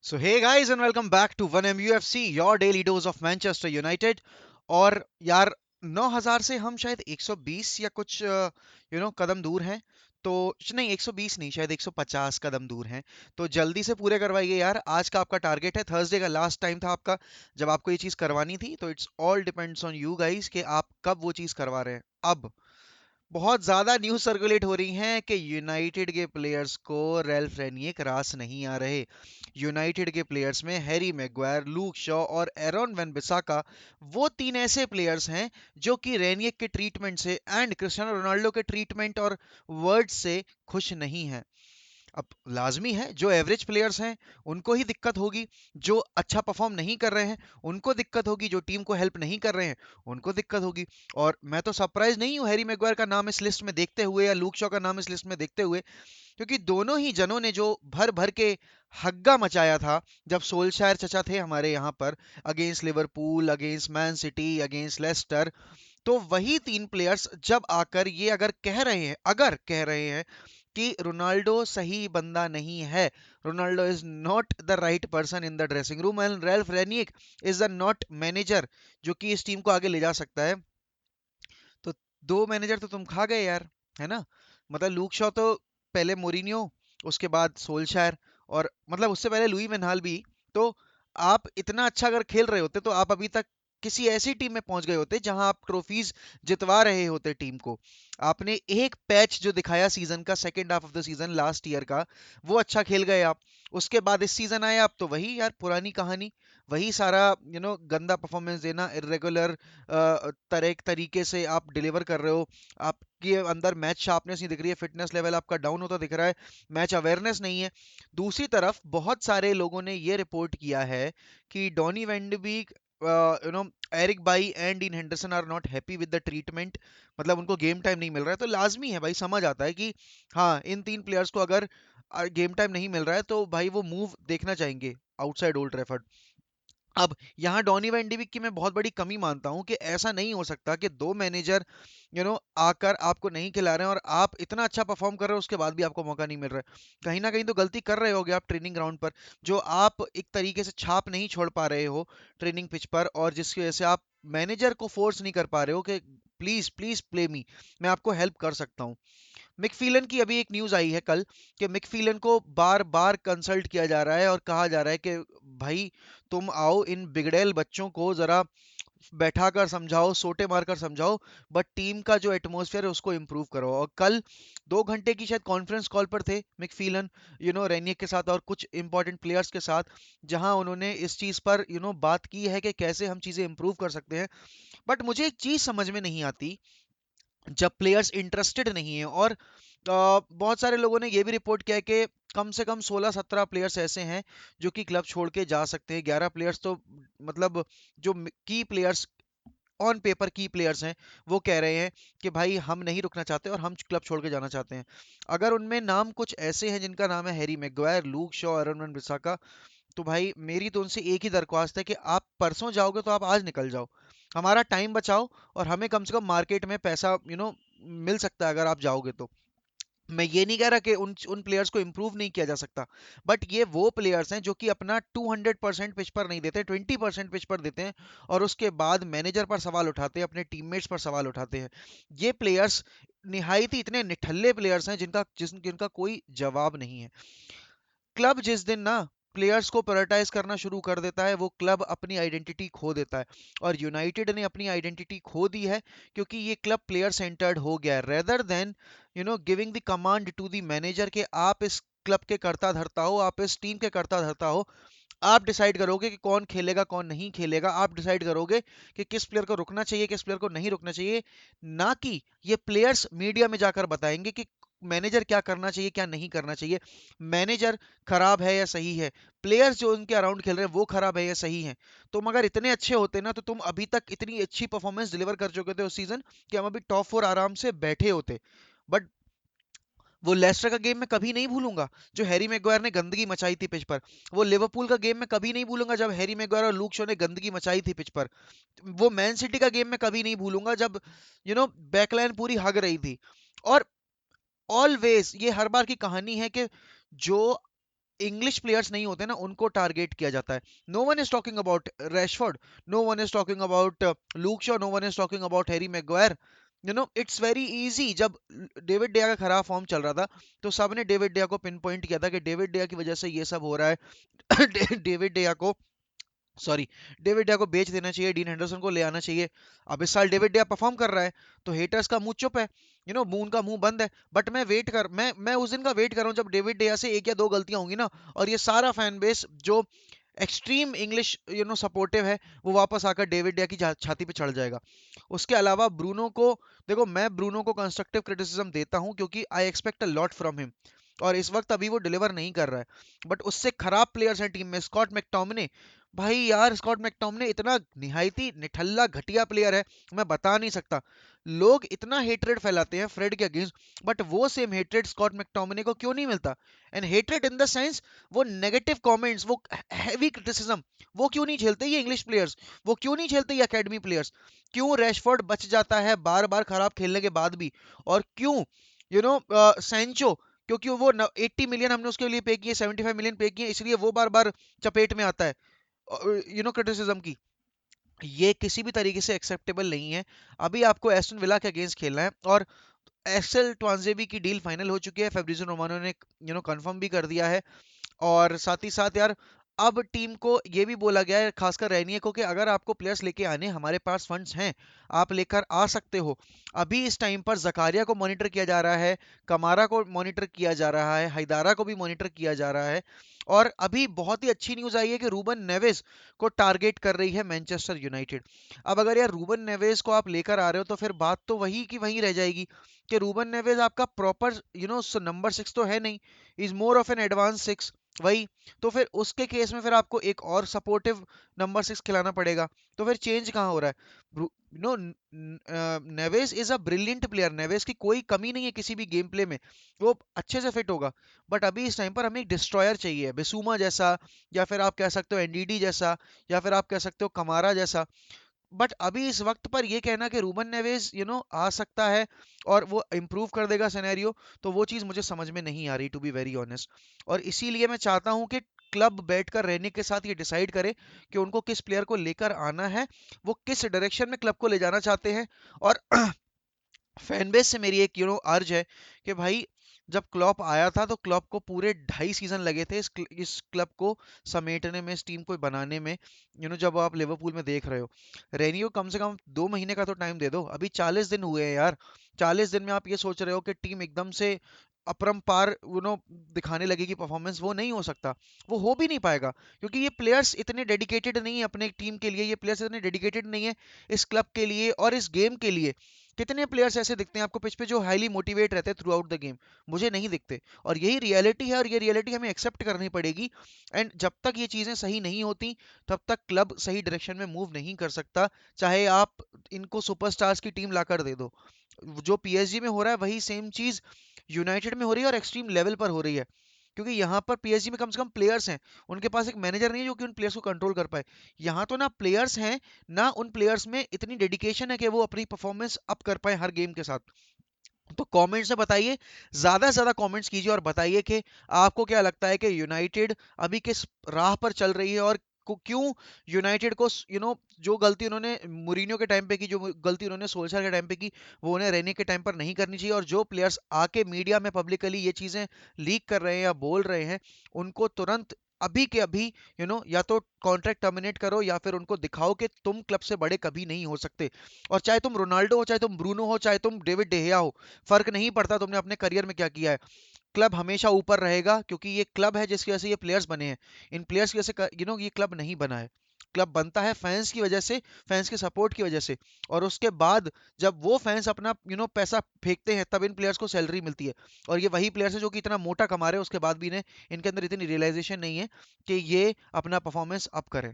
So hey guys and welcome back to 1MUFC, your daily dose of Manchester United। और यार 9000 से हम शायद 120 या कुछ कदम दूर हैं। तो नहीं, 120 नहीं, शायद 150 कदम दूर हैं। तो जल्दी से पूरे करवाइए यार। आज का आपका टारगेट है, थर्सडे का लास्ट टाइम था आपका जब आपको ये चीज़ करवानी थी। तो it's all depends on you guys कि आप कब वो चीज़ करवा रहे हैं। अब बहुत ज्यादा न्यूज सर्कुलेट हो रही हैं कि यूनाइटेड के प्लेयर्स को रेल्फ रेनिक रास नहीं आ रहे। यूनाइटेड के प्लेयर्स में हैरी मैग्वायर, लूक शॉ और एरन वैन बिसाका, वो तीन ऐसे प्लेयर्स हैं जो कि रेनिक के ट्रीटमेंट से एंड क्रिस्टियानो रोनाल्डो के ट्रीटमेंट और वर्ड से खुश नहीं हैं। अब लाजमी है, जो एवरेज प्लेयर्स हैं उनको ही दिक्कत होगी, जो अच्छा परफॉर्म नहीं कर रहे हैं उनको दिक्कत होगी, जो टीम को हेल्प नहीं कर रहे हैं उनको दिक्कत होगी। और मैं तो सरप्राइज नहीं हूँ हैरी मैग्वायर का नाम इस लिस्ट में देखते हुए या लूक शॉ का नाम इस लिस्ट में देखते हुए, क्योंकि दोनों ही जनों ने जो भर भर के हग्गा मचाया था जब सोल्शायर चचा थे हमारे यहाँ पर, against Liverpool, against man city, against Leicester. तो वही तीन प्लेयर्स जब आकर ये अगर कह रहे हैं कि रोनाल्डो सही बंदा नहीं है, Ronaldo is not the right person in the dressing room and Ralf Rangnick is the not manager जो कि इस टीम को आगे ले जा सकता है। तो दो मैनेजर तो तुम खा गए यार, है ना। मतलब लूक शॉ तो पहले मोरिनियो, उसके बाद सोल्शायर, और मतलब उससे पहले लुई वैन हाल भी। तो आप इतना अच्छा अगर खेल रहे होते तो आप अभी तक किसी ऐसी टीम में पहुंच गए होते जहां आप ट्रॉफीज जितवा रहे होते टीम को। आपने एक पैच जो दिखाया सीजन का, second half of the season last year का, वो अच्छा खेल गए आप। उसके बाद इस सीजन आए आप तो वही यार पुरानी कहानी, वही सारा गंदा परफॉर्मेंस देना, इरेगुलर तरह तरीके से आप डिलीवर कर रहे हो। आपके अंदर मैच शार्पनेस नहीं दिख रही है, फिटनेस लेवल आपका डाउन होता दिख रहा है, मैच अवेयरनेस नहीं है। दूसरी तरफ बहुत सारे लोगों ने ये रिपोर्ट किया है कि Donny van de Beek, Eric Bailly and Dean Henderson are not happy with the treatment. मतलब उनको गेम टाइम नहीं मिल रहा है। तो लाजमी है भाई, समझ आता है कि हाँ, इन तीन प्लेयर्स को अगर गेम टाइम नहीं मिल रहा है तो भाई वो मूव देखना चाहेंगे आउटसाइड ओल्ड ट्रैफर्ड। अब यहाँ डॉनी वैन डी विक की मैं बहुत बड़ी कमी मानता हूँ कि ऐसा नहीं हो सकता कि दो मैनेजर आकर आपको नहीं खिला रहे हैं और आप इतना अच्छा परफॉर्म कर रहे हो उसके बाद भी आपको मौका नहीं मिल रहा है। कहीं ना कहीं तो गलती कर रहे होगे आप ट्रेनिंग ग्राउंड पर, जो आप एक तरीके से छाप नहीं छोड़ पा रहे हो ट्रेनिंग पिच पर, और जिसकी वजह से आप मैनेजर को फोर्स नहीं कर पा रहे हो कि प्लीज प्लीज प्ले मी, मैं आपको हेल्प कर सकता हूँ। मिकफीलन की अभी एक न्यूज आई है कल कि मिकफीलन को बार बार कंसल्ट किया जा रहा है और कहा जा रहा है कि भाई तुम आओ, इन बिगड़ैल बच्चों को जरा बैठा कर समझाओ, सोटे मार कर समझाओ, बट टीम का जो एटमॉस्फेयर है उसको इम्प्रूव करो। और कल 2 घंटे की शायद कॉन्फ्रेंस कॉल पर थे मिकफीलन, रेनियक के साथ और कुछ इंपॉर्टेंट प्लेयर्स के साथ, जहां उन्होंने इस चीज पर बात की है कि कैसे हम चीजें इंप्रूव कर सकते हैं। बट मुझे एक चीज समझ में नहीं आती, जब प्लेयर्स इंटरेस्टेड नहीं है, और बहुत सारे लोगों ने ये भी रिपोर्ट किया है कि कम से कम 16-17 प्लेयर्स ऐसे हैं जो कि क्लब छोड़ के जा सकते हैं। 11 प्लेयर्स तो मतलब जो की प्लेयर्स, ऑन पेपर की प्लेयर्स हैं, वो कह रहे हैं कि भाई हम नहीं रुकना चाहते और हम क्लब छोड़ के जाना चाहते हैं। अगर उनमें नाम कुछ ऐसे हैं जिनका नाम है हैरी मैग्वायर, लूक शॉ, एरन वन बिसाका, तो भाई मेरी तो उनसे एक ही दरख्वास्त है कि आप परसों जाओगे तो आप आज निकल जाओ, हमारा टाइम बचाओ, और हमें कम से कम मार्केट में पैसा मिल सकता है अगर आप जाओगे तो। मैं ये नहीं कह रहा कि उन उन प्लेयर्स को इम्प्रूव नहीं किया जा सकता, बट ये वो प्लेयर्स हैं जो कि अपना 200% पिच पर नहीं देते, 20% पिच पर देते हैं, और उसके बाद मैनेजर पर सवाल उठाते हैं, अपने टीममेट्स पर सवाल उठाते हैं। ये प्लेयर्स निहायत ही इतने निठल्ले प्लेयर्स हैं जिनका कोई जवाब नहीं है। क्लब जिस दिन ना प्लेयर्स को प्रायोरिटाइज करना शुरू कर देता है, वो क्लब अपनी आइडेंटिटी खो देता है। और यूनाइटेड ने अपनी आइडेंटिटी खो दी है क्योंकि ये क्लब प्लेयर सेंटर्ड हो गया है, rather than giving the command to the manager के आप इस क्लब के कर्ता धर्ता हो, आप इस टीम के कर्ता धर्ता हो। आप डिसाइड करोगे कि कौन खेलेगा कौन नहीं खेलेगा, आप डिसाइड करोगे कि किस प्लेयर को रुकना चाहिए किस प्लेयर को नहीं रुकना चाहिए। ना कि ये प्लेयर्स मीडिया में जाकर बताएंगे कि मैनेजर क्या करना चाहिए क्या नहीं करना चाहिए। मैनेजर खराब है या सही है, प्लेयर्स जो उनके अराउंड खेल रहे हैं वो खराब है या सही है। तुम अगर इतने अच्छे होते ना तो तुम अभी तक इतनी अच्छी परफॉर्मेंस डिलीवर कर चुके थे उस सीजन कि हम अभी टॉप 4 आराम से बैठे होते। बट वो लेस्टर का गेम मैं कभी नहीं भूलूंगा जो हैरी मैग्वायर ने गंदगी मचाई थी पिच पर। वो लिवरपूल का गेम मैं कभी नहीं भूलूंगा जब हैरी मैग्वायर और लूक शॉ ने गंदगी मचाई थी पिच पर। वो मैन सिटी का गेम मैं कभी नहीं भूलूंगा जब बैकलाइन पूरी हग रही थी। और ऑलवेज ये हर बार की कहानी है कि जो इंग्लिश प्लेयर्स नहीं होते ना, उनको टारगेट किया जाता है। No one is talking about Rashford, no one is talking about Luke Shaw, no one is talking about Harry Maguire. It's very easy. जब डेविड डेया का खराब फॉर्म चल रहा था, तो सबने डेविड डेया को पिन पॉइंट किया था कि डेविड डेया की वजह से ये सब हो रहा है। डेविड डेया को, सॉरी, डेविड डिया को बेच देना चाहिए, डीन हेंडरसन को ले आना चाहिए। अब इस साल डेविड डिया परफॉर्म कर रहा है, तो हेटर्स का मुंह चुप है, मून का मुंह बंद है। बट मैं उस दिन का वेट कर रहा हूँ जब डेविड डिया से एक या दो गलतियां होंगी ना, और ये सारा फैन बेस जो एक्सट्रीम इंग्लिश सपोर्टिव है, वो वापस आकर डेविड डिया की छाती पे चढ़ जाएगा। उसके अलावा ब्रूनो को, देखो मैं ब्रूनो को कंस्ट्रक्टिव क्रिटिसिज्म देता हूं, क्योंकि I expect a lot from him, और इस वक्त अभी वो डिलीवर नहीं कर रहा है। बट उससे खराब प्लेयर्स हैं टीम में। स्कॉट मैकटोमिने, भाई यार स्कॉट मैकटोमिने इतना निहायती निठल्ला घटिया प्लेयर है, मैं बता नहीं सकता। लोग इतना हेटरेड फैलाते हैं फ्रेड के अगेंस्ट, बट वो सेम हेटरेड स्कॉट मैकटोमिने को क्यों नहीं मिलता? And hatred in the sense, वो नेगेटिव कमेंट्स, वो हैवी क्रिटिसिज्म, वो क्यों नहीं झेलते ये इंग्लिश प्लेयर्स? वो क्यों नहीं झेलते ये एकेडमी प्लेयर्स? क्यों रैशफोर्ड बच जाता है बार बार खराब खेलने के बाद भी? और क्यों सैंचो, क्योंकि वो 80 मिलियन हमने उसके लिए पे किए, 75 मिलियन पे किए, इसलिए वो बार बार चपेट में आता है क्रिटिसिज्म की। ये किसी भी तरीके से एक्सेप्टेबल नहीं है। अभी आपको एस्टन विला के अगेंस्ट खेलना है, और एक्सेल ट्वांजेबी की डील फाइनल हो चुकी है, फेब्रिज़ो रोमानो ने कंफर्म भी कर दिया है। और साथ ही साथ यार, अब टीम को ये भी बोला गया है, खासकर रेनिये को, कि अगर आपको प्लेयर्स लेके आने, हमारे पास फंड्स हैं, आप लेकर आ सकते हो। अभी इस टाइम पर जकारिया को मॉनिटर किया जा रहा है, कमारा को मॉनिटर किया जा रहा है, हैदारा को भी मॉनिटर किया जा रहा है। और अभी बहुत ही अच्छी न्यूज़ आई है कि रूबन नेवेस को टारगेट कर रही है मैनचेस्टर यूनाइटेड। अब अगर यार रूबन नेवेस को आप लेकर आ रहे हो, तो फिर बात तो वही की वही रह जाएगी कि रूबन नेवेस आपका प्रॉपर नंबर 6 तो है नहीं, is more of an advance 6। वही, तो फिर उसके केस में फिर आपको एक और सपोर्टिव नंबर 6 खिलाना पड़ेगा। तो फिर चेंज कहाँ हो रहा है? Neves is a brilliant player, Neves की कोई कमी नहीं है किसी भी गेम प्ले में, वो अच्छे से फिट होगा। बट अभी इस टाइम पर हमें एक डिस्ट्रॉयर चाहिए, बिसूमा जैसा, या फिर आप कह सकते हो एनडीडी जैसा, या फिर आप कह सकते हो कमारा जैसा। बट अभी इस वक्त पर ये कहना कि रूबन नेवेज आ सकता है और वो इम्प्रूव कर देगा सिनेरियो, तो वो चीज़ मुझे समझ में नहीं आ रही, टू बी वेरी ऑनेस्ट। और इसीलिए मैं चाहता हूं कि क्लब बैठकर रहने के साथ ये डिसाइड करे कि उनको किस प्लेयर को लेकर आना है, वो किस डायरेक्शन में क्लब को ले जाना चाहते हैं। और फैन बेस से मेरी एक अर्ज है कि भाई, जब क्लॉप आया था तो क्लॉप को पूरे 2.5 सीजन लगे थे इस क्लब को समेटने में, इस टीम को बनाने में। जब आप लिवरपूल में देख रहे हो, रेनियो कम से कम 2 महीने का तो टाइम दे दो। अभी 40 दिन हुए हैं यार, 40 दिन में आप ये सोच रहे हो कि टीम एकदम से अपरंपार दिखाने लगेगी परफॉर्मेंस? वो नहीं हो सकता, वो हो भी नहीं पाएगा, क्योंकि ये प्लेयर्स इतने डेडिकेटेड नहीं है अपने टीम के लिए, ये प्लेयर्स इतने डेडिकेटेड नहीं है इस क्लब के लिए और इस गेम के लिए। कितने प्लेयर्स ऐसे दिखते हैं आपको पिच पे जो हाईली मोटिवेट रहते हैं थ्रू आउट द गेम? मुझे नहीं दिखते। और यही रियलिटी है, और ये रियलिटी हमें एक्सेप्ट करनी पड़ेगी। एंड जब तक ये चीज़ें सही नहीं होती, तब तक क्लब सही डायरेक्शन में मूव नहीं कर सकता, चाहे आप इनको सुपरस्टार्स की टीम लाकर दे दो। जो पीएसजी में हो रहा है, वही सेम चीज़ यूनाइटेड में हो रही है, और एक्सट्रीम लेवल पर हो रही है। क्योंकि यहाँ पर पीएसजी में कम से कम प्लेयर्स हैं, उनके पास एक मैनेजर नहीं है जो कि उन प्लेयर्स को कंट्रोल कर पाए। यहाँ तो ना प्लेयर्स हैं, ना उन प्लेयर्स में इतनी डेडिकेशन है कि वो अपनी परफॉर्मेंस अप कर पाए हर गेम के साथ। तो कमेंट्स में बताइए, ज्यादा से ज्यादा कमेंट्स कीजिए, और बताइए कि आपको क्या लगता है कि यूनाइटेड अभी किस राह पर चल रही है, और क्यों यूनाइटेड को जो गलती उन्होंने मूरिन्यो के टाइम पे की, जो गलती उन्होंने सोल्शर के टाइम पे की, वो उन्हें रहने के टाइम पर नहीं करनी चाहिए। और जो प्लेयर्स आके मीडिया में पब्लिकली ये चीजें लीक कर रहे हैं या बोल रहे हैं, उनको तुरंत अभी के अभी या तो कॉन्ट्रैक्ट टर्मिनेट करो, या फिर उनको दिखाओ कि तुम क्लब से बड़े कभी नहीं हो सकते। और चाहे तुम रोनाल्डो हो, चाहे तुम ब्रूनो हो, चाहे तुम डेविड डेहिया हो, फर्क नहीं पड़ता तुमने अपने करियर में क्या किया है। क्लब हमेशा ऊपर रहेगा, क्योंकि ये क्लब है जिसकी वजह से ये प्लेयर्स बने हैं। इन प्लेयर्स की वजह से ये क्लब नहीं बना है। क्लब बनता है फैंस की वजह से, फैंस के सपोर्ट की वजह से। और उसके बाद जब वो फैंस अपना पैसा फेंकते हैं, तब इन प्लेयर्स को सैलरी मिलती है। और ये वही प्लेयर्स है जो कि इतना मोटा कमा रहे हैं, उसके बाद भी इन्हें, इनके अंदर इतनी रियलाइजेशन नहीं है कि ये अपना परफॉर्मेंस अप करें।